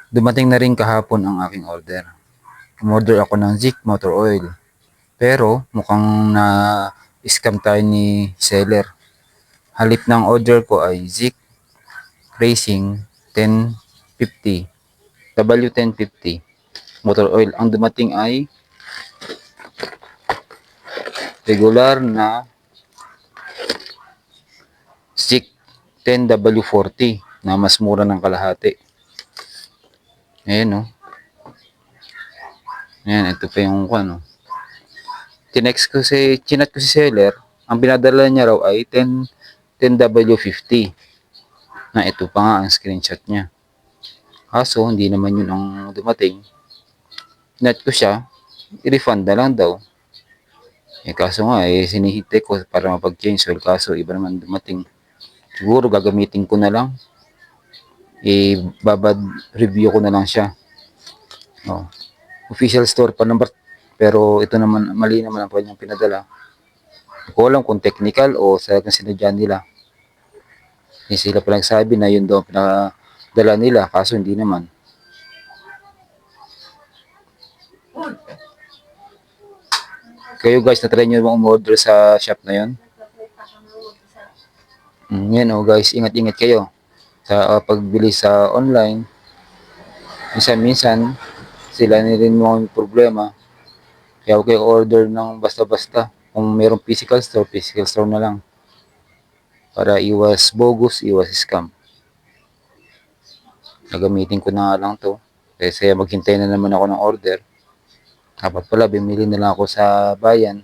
Dumating na rin kahapon ang aking order. Umorder ako ng Zik Motor Oil. Pero mukhang na-scam tayo ni seller. Halip ng order ko ay Zik Racing 1050, W1050 motor oil. Ang dumating ay regular na Zik 10W40 na mas mura ng kalahati. Ayan o. Ayan, ito pa yung ano. Chinat ko si seller. Ang binadala niya raw ay 10W50. Na ito pa nga ang screenshot niya. Kaso, hindi naman yun ang dumating. Chinat ko siya. I-refund na lang daw. Kaso nga, sinihintay ko para mapag-change oil. Kaso, iba naman dumating. Siguro, gagamitin ko na lang. Babad review ko na lang siya. Oh. Official store pa number. Pero ito naman, mali naman ang kanyang pinadala. Hindi ko alam kung technical o talagang sinadya nila. Hindi sila pa nagsabi na yun daw pinadala nila. Kaso hindi naman. Kayo guys, na-try nyo bang umorder sa shop na yun? Yan o guys, ingat-ingat kayo sa pagbili sa online. Minsan sila na rin mga problema. Kaya huwag kayo order ng basta-basta. Kung mayroong physical store na lang. Para iwas bogus, iwas scam. Nagamitin ko na nga lang to. Kasi maghintay na naman ako ng order. Dapat pala, bumili na lang ako sa bayan.